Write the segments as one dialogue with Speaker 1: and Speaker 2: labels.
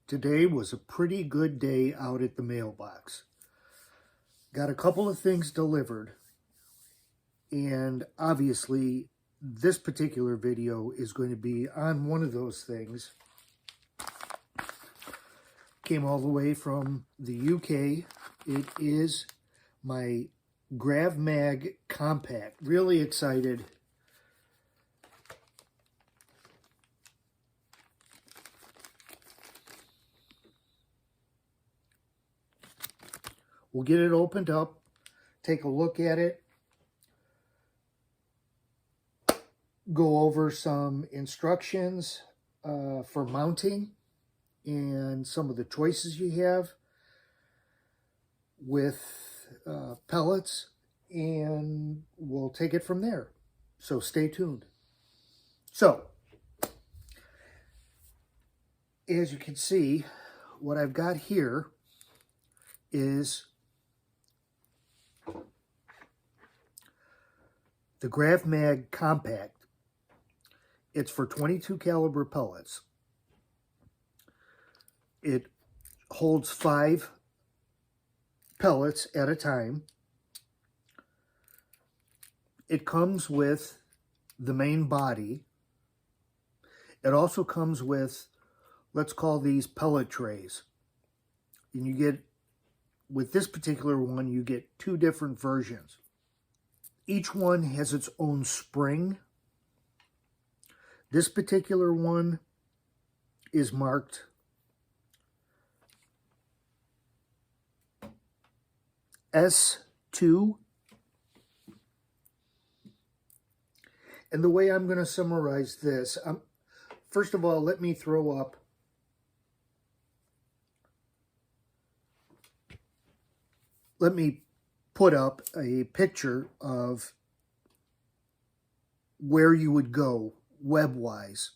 Speaker 1: Today was a pretty good day out at the mailbox. Got a couple of things delivered, and obviously this particular video is going to be on one of those things. Came all the way from the UK. It is my Grav Mag compact. Really excited. We'll get it opened up, take a look at it, go over some instructions for mounting and some of the choices you have with pellets, and we'll take it from there. So stay tuned. So, as you can see, what I've got here is the Grav Mag compact. It's for 22 caliber pellets. It holds 5 pellets at a time. It comes with the main body. It also comes with, let's call these pellet trays. And you get, with this particular one, you get 2 different versions. Each one has its own spring. This particular one is marked S2. And the way I'm going to summarize this, first of all, let me throw up put up a picture of where you would go website-wise,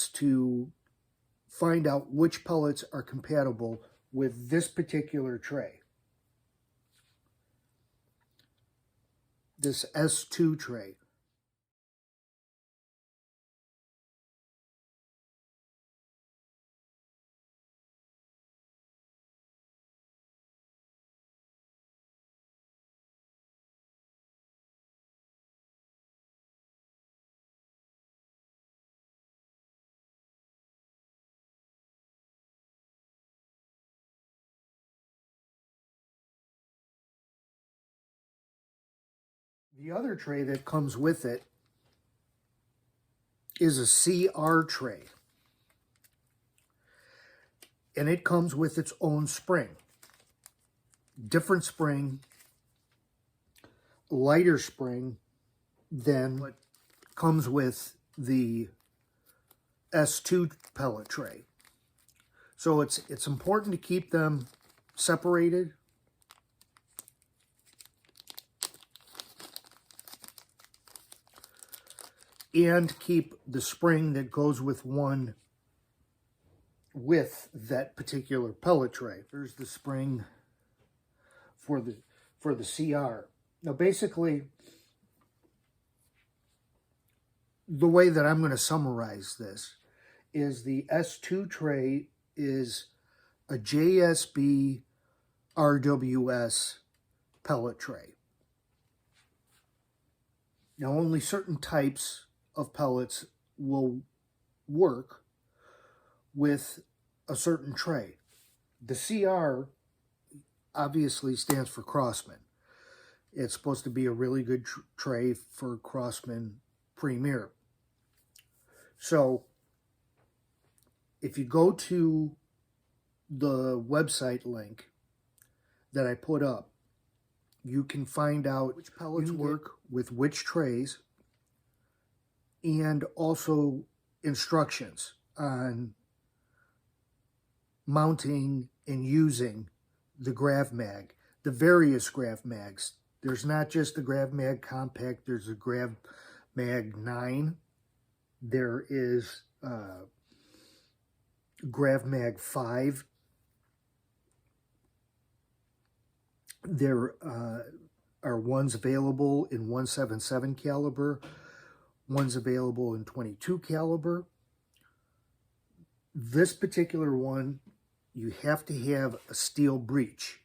Speaker 1: to find out which pellets are compatible with this particular tray. This S2 tray. The other tray that comes with it is a CR tray. And it comes with its own spring. Different spring, lighter spring than what comes with the S2 pellet tray. So it's important to keep them separated. And keep the spring that goes with one with that particular pellet tray. There's the spring for the CR. Now basically, the way that I'm going to summarize this is the S2 tray is a JSB RWS pellet tray. Now only certain types of pellets will work with a certain tray. The CR obviously stands for Crossman. It's supposed to be a really good tray for Crossman Premier. So if you go to the website link that I put up, you can find out which pellets work with which trays, and also instructions on mounting and using the Grav Mag, the various Grav Mags. There's not just the Grav Mag Compact, there's a Grav Mag 9. There is Grav Mag 5. There are ones available in 177 caliber, ones available in 22 caliber. This particular one, you have to have a steel breech.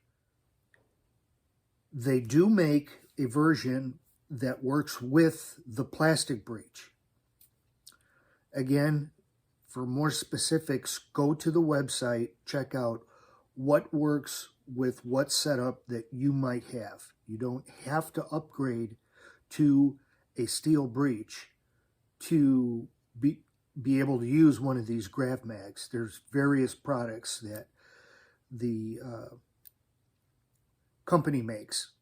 Speaker 1: They do make a version that works with the plastic breech. Again, for more specifics, go to the website, check out what works with what setup that you might have. You don't have to upgrade to a steel breech to be able to use one of these Grav Mags. There's various products that the company makes.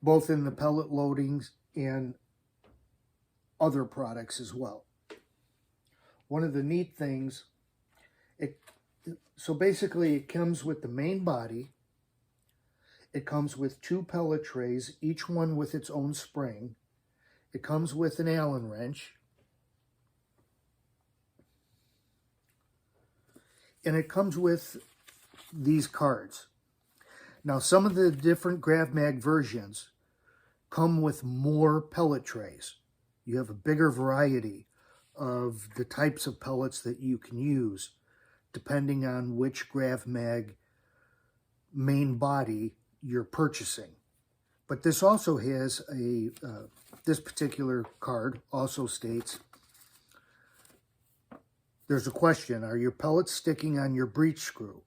Speaker 1: Both in the pellet loadings and other products as well. One of the neat things, so basically it comes with the main body. It comes with 2 pellet trays, each one with its own spring. It comes with an Allen wrench. And it comes with these cards. Now, some of the different Grav Mag versions come with more pellet trays. You have a bigger variety of the types of pellets that you can use depending on which Grav Mag main body you're purchasing. But this also has a, this particular card also states, there's a question, are your pellets sticking on your breech screw?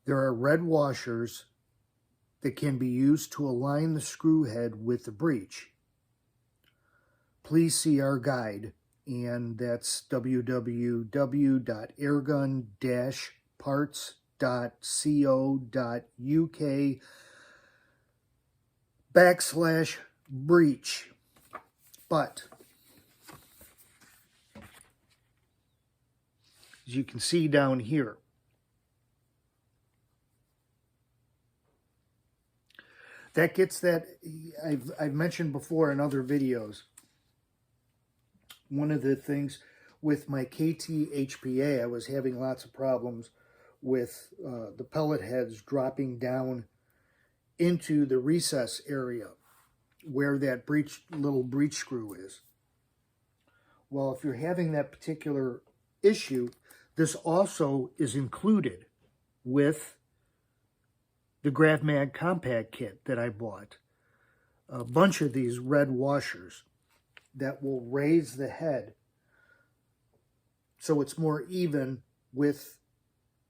Speaker 1: There are red washers that can be used to align the screw head with the breech. Please see our guide, and that's www.airgun-parts.co.uk/breech. But as you can see down here, that gets that, I've mentioned before in other videos, one of the things with my KT HPA, I was having lots of problems with the pellet heads dropping down into the recess area where that little breech screw is. Well, if you're having that particular issue, this also is included with the Grav Mag compact kit that I bought. A bunch of these red washers that will raise the head so it's more even with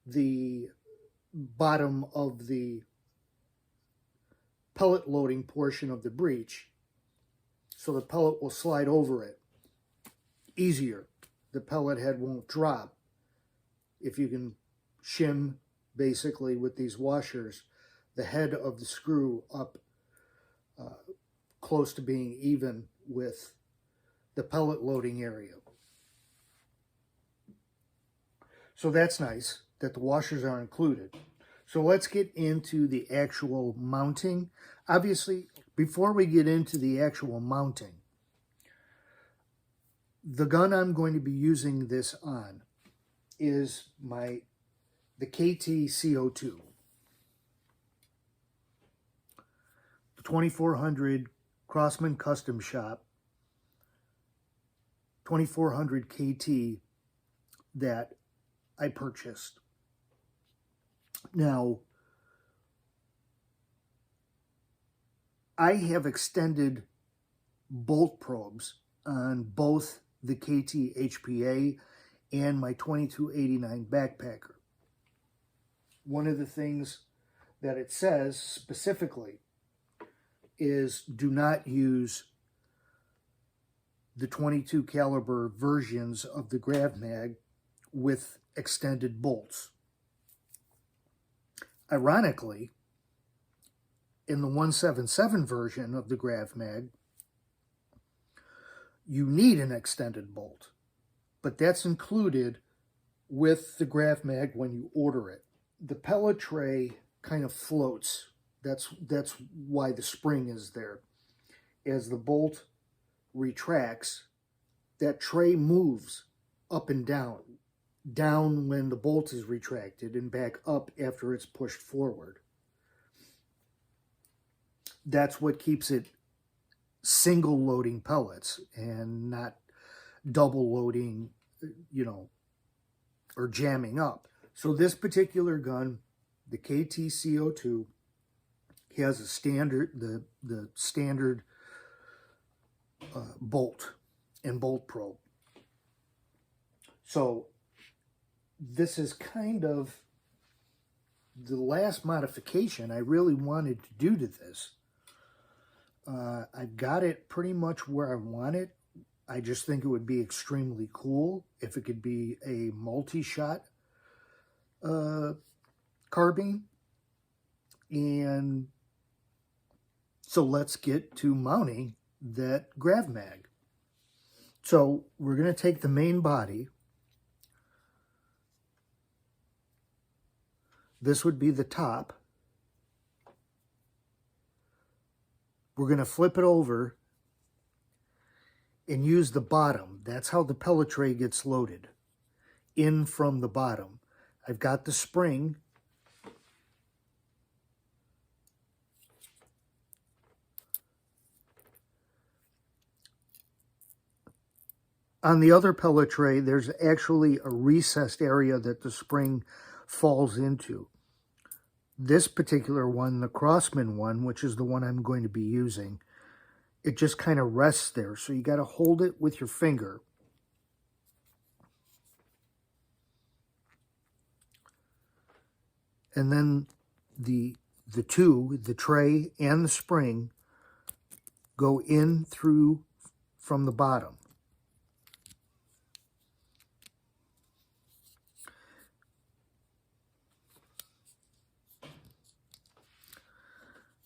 Speaker 1: the bottom of the pellet loading portion of the breech, so the pellet will slide over it easier. The pellet head won't drop if you can shim, basically, with these washers, the head of the screw up close to being even with the pellet loading area. So that's nice that the washers are included. So let's get into the actual mounting. Obviously, before we get into the actual mounting, the gun I'm going to be using this on is the KT CO2. The 2400 Crossman Custom Shop 2400 KT that I purchased. Now, I have extended bolt probes on both the KT HPA and my 2289 backpacker. One of the things that it says specifically is do not use the 22 caliber versions of the Grav Mag with extended bolts. Ironically, in the 177 version of the Grav Mag, you need an extended bolt, but that's included with the Grav Mag when you order it. The pellet tray kind of floats. That's why the spring is there. As the bolt retracts, that tray moves up and down. Down when the bolt is retracted and back up after it's pushed forward. That's what keeps it single loading pellets and not double loading, you know, or jamming up. So this particular gun, the KTCO2, has a standard, the standard bolt and bolt probe. So this is kind of the last modification I really wanted to do to this. I've got it pretty much where I want it. I just think it would be extremely cool if it could be a multi-shot carbine. And so let's get to mounting that Grav Mag. So we're going to take the main body. This would be the top. We're going to flip it over and use the bottom. That's how the pellet tray gets loaded, in from the bottom. I've got the spring. On the other pellet tray, there's actually a recessed area that the spring falls into. This particular one, the Crossman one, which is the one I'm going to be using, it just kind of rests there. So you got to hold it with your finger. And then the tray and the spring, go in through from the bottom.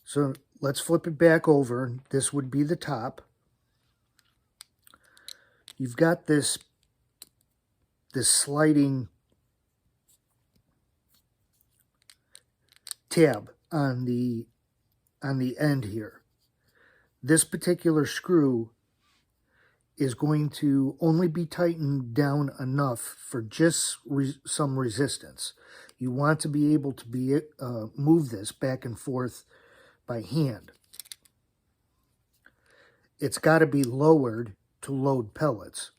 Speaker 1: So let's flip it back over. This would be the top. You've got this sliding tab on the end here. This particular screw is going to only be tightened down enough for just some resistance. You want to be able to move this back and forth by hand. It's got to be lowered to load pellets.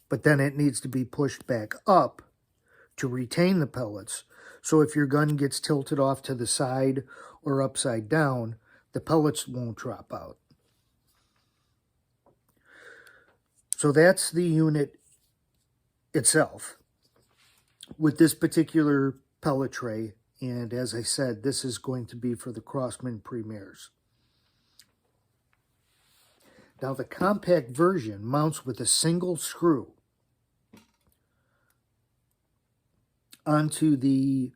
Speaker 1: But then it needs to be pushed back up to retain the pellets. So if your gun gets tilted off to the side or upside down, the pellets won't drop out. So that's the unit itself with this particular pellet tray. And as I said, this is going to be for the Crossman Premiers. Now the compact version mounts with a single screw onto the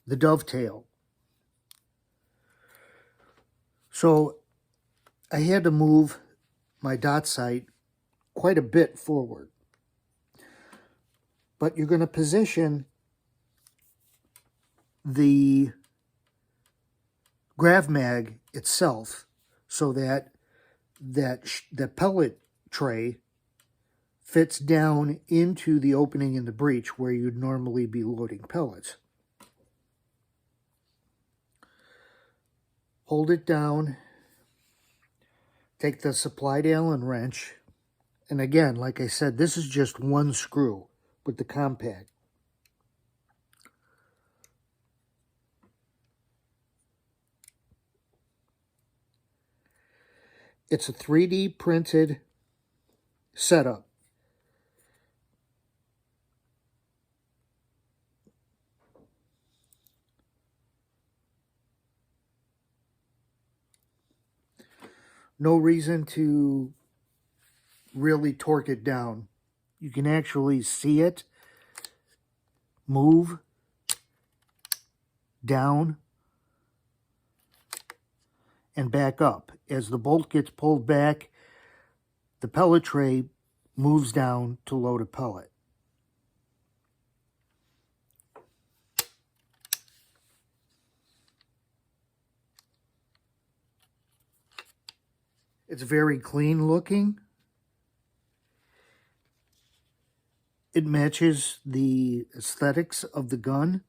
Speaker 1: dovetail. So I had to move my dot sight quite a bit forward. But you're going to position the Grav Mag itself so that the pellet tray fits down into the opening in the breech where you'd normally be loading pellets. Hold it down, take the supplied Allen wrench, and again, like I said, this is just one screw with the compact. It's a 3D printed setup. No reason to really torque it down. You can actually see it move down and back up. As the bolt gets pulled back, the pellet tray moves down to load a pellet. It's very clean looking. It matches the aesthetics of the gun.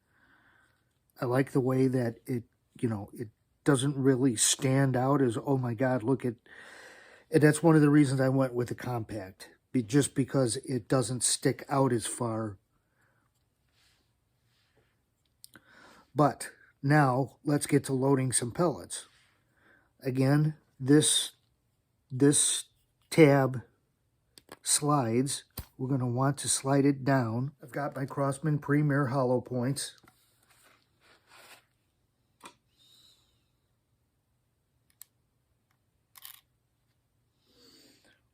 Speaker 1: I like the way that it, it doesn't really stand out as, oh my God, look at, and that's one of the reasons I went with the compact, just because it doesn't stick out as far. But now let's get to loading some pellets. Again, this tab slides. We're going to want to slide it down. I've got my Crosman Premier hollow points.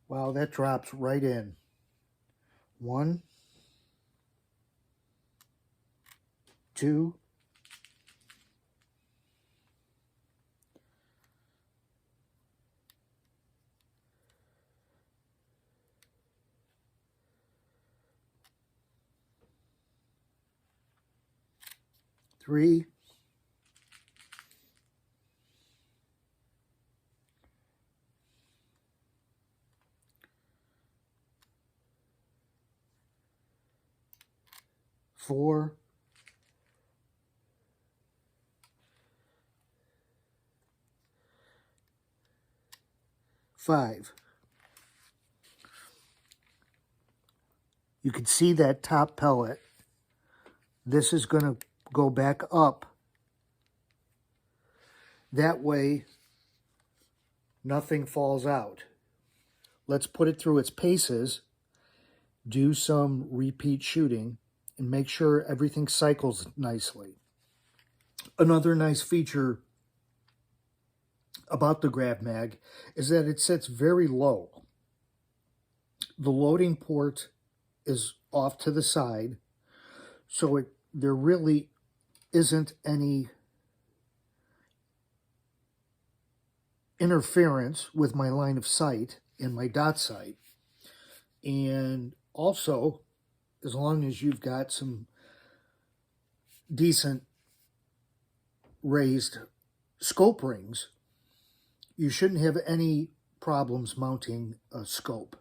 Speaker 1: Wow, that drops right in. 1, 2, 3, 4, 5. You can see that top pellet. This is going to go back up. That way, nothing falls out. Let's put it through its paces, do some repeat shooting, and make sure everything cycles nicely. Another nice feature about the Grav Mag is that it sits very low. The loading port is off to the side, so there really isn't any interference with my line of sight and my dot sight. And also, as long as you've got some decent raised scope rings, you shouldn't have any problems mounting a scope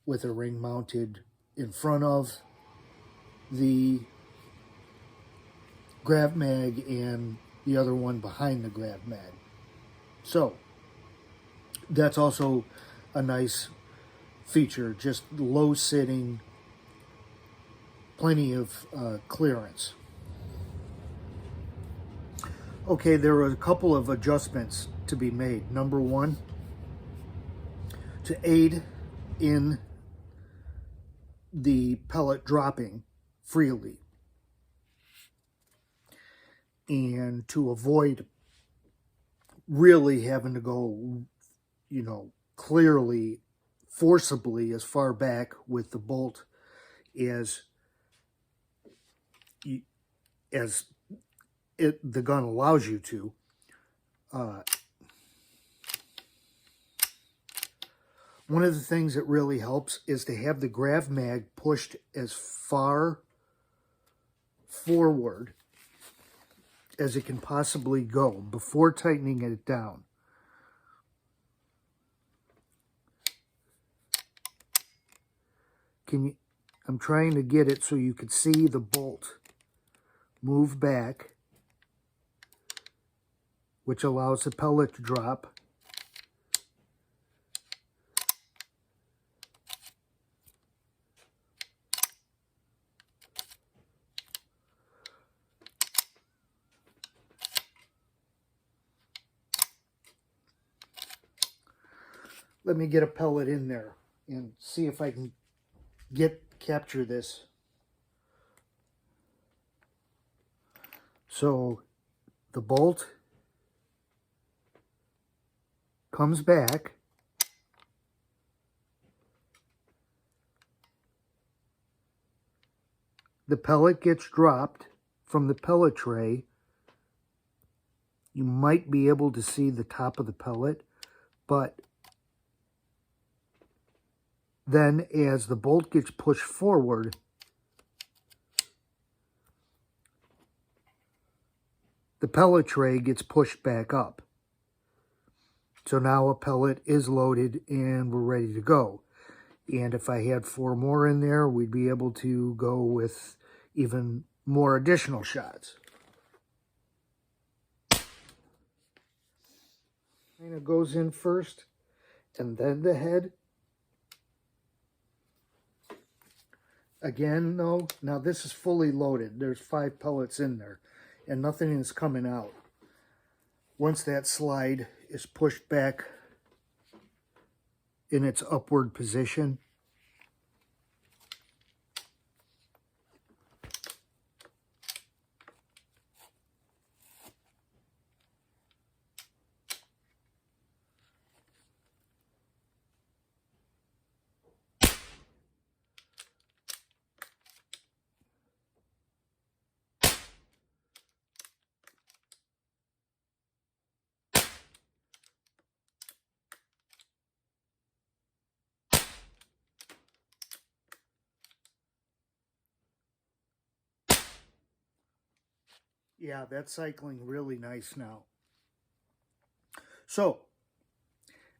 Speaker 1: with a ring mounted in front of the Grav Mag and the other one behind the Grav Mag. So that's also a nice feature, just low sitting, plenty of clearance. Okay, there are a couple of adjustments to be made. Number one, to aid in the pellet dropping freely and to avoid really having to go, clearly, forcibly as far back with the bolt as the gun allows you to. One of the things that really helps is to have the Grav Mag pushed as far forward as it can possibly go before tightening it down. I'm trying to get it so you can see the bolt move back, which allows the pellet to drop. Let me get a pellet in there and see if I can capture this. So the bolt comes back. The pellet gets dropped from the pellet tray. You might be able to see the top of the pellet, but then as the bolt gets pushed forward, the pellet tray gets pushed back up. So now a pellet is loaded and we're ready to go. And if I had 4 more in there, we'd be able to go with even more additional shots. Kind of goes in first and then the head. Again, though, now this is fully loaded. There's 5 pellets in there and nothing is coming out. Once that slide is pushed back in its upward position, yeah, that's cycling really nice now. So,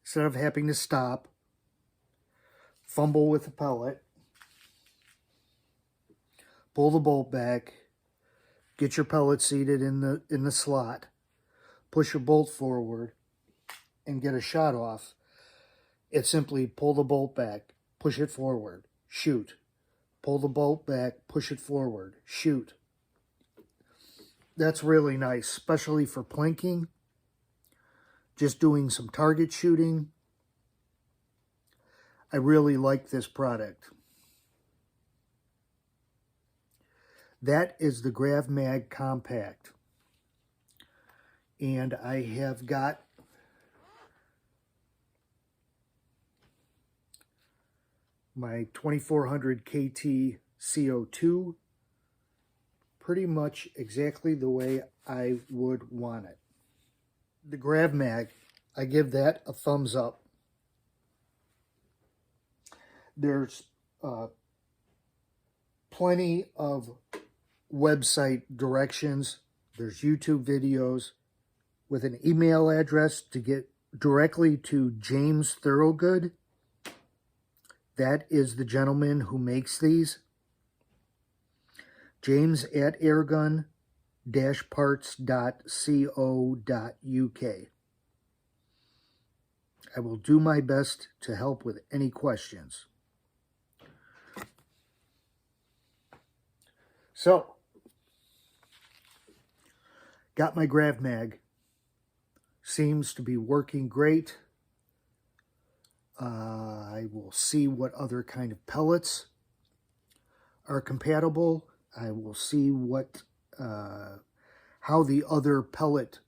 Speaker 1: instead of having to stop, fumble with the pellet, pull the bolt back, get your pellet seated in the slot, push your bolt forward, and get a shot off, it's simply pull the bolt back, push it forward, shoot. Pull the bolt back, push it forward, shoot. That's really nice, especially for plinking, just doing some target shooting. I really like this product. That is the Grav Mag Compact. And I have got my 2400 KT CO2 pretty much exactly the way I would want it. The Grav Mag, I give that a thumbs up. There's plenty of website directions. There's YouTube videos with an email address to get directly to James Thorogood. That is the gentleman who makes these. James at airgun-parts.co.uk. I will do my best to help with any questions. So, got my Grav Mag. Seems to be working great. I will see what other kind of pellets are compatible. I will see what how the other pellet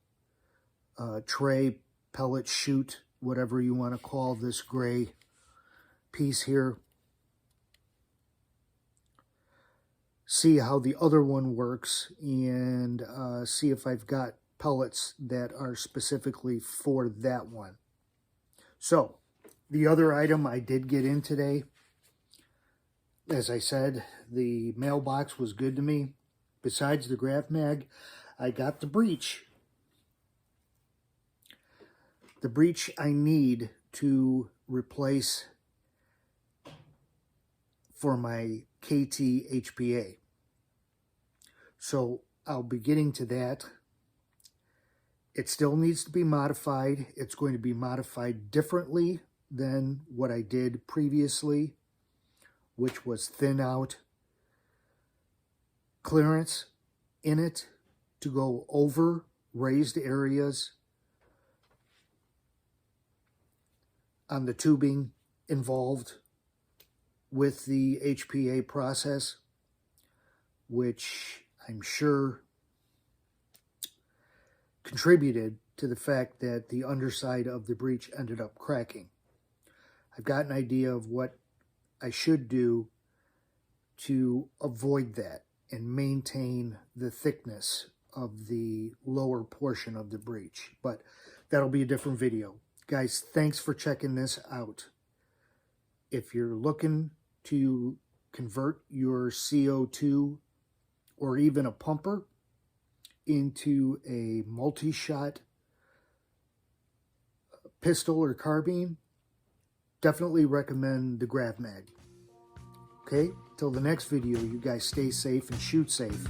Speaker 1: tray, pellet chute, whatever you want to call this gray piece here. See how the other one works and see if I've got pellets that are specifically for that one. So, the other item I did get in today, as I said, the mailbox was good to me. Besides the Grav Mag, I got the breech. The breech I need to replace for my KT HPA. So I'll be getting to that. It still needs to be modified. It's going to be modified differently than what I did previously, which was thin out clearance in it to go over raised areas on the tubing involved with the HPA process, which I'm sure contributed to the fact that the underside of the breech ended up cracking. I've got an idea of what I should do to avoid that and maintain the thickness of the lower portion of the breech, but that'll be a different video. Guys, thanks for checking this out. If you're looking to convert your CO2 or even a pumper into a multi-shot pistol or carbine, definitely recommend the Grav Mag. Okay, till the next video, you guys stay safe and shoot safe.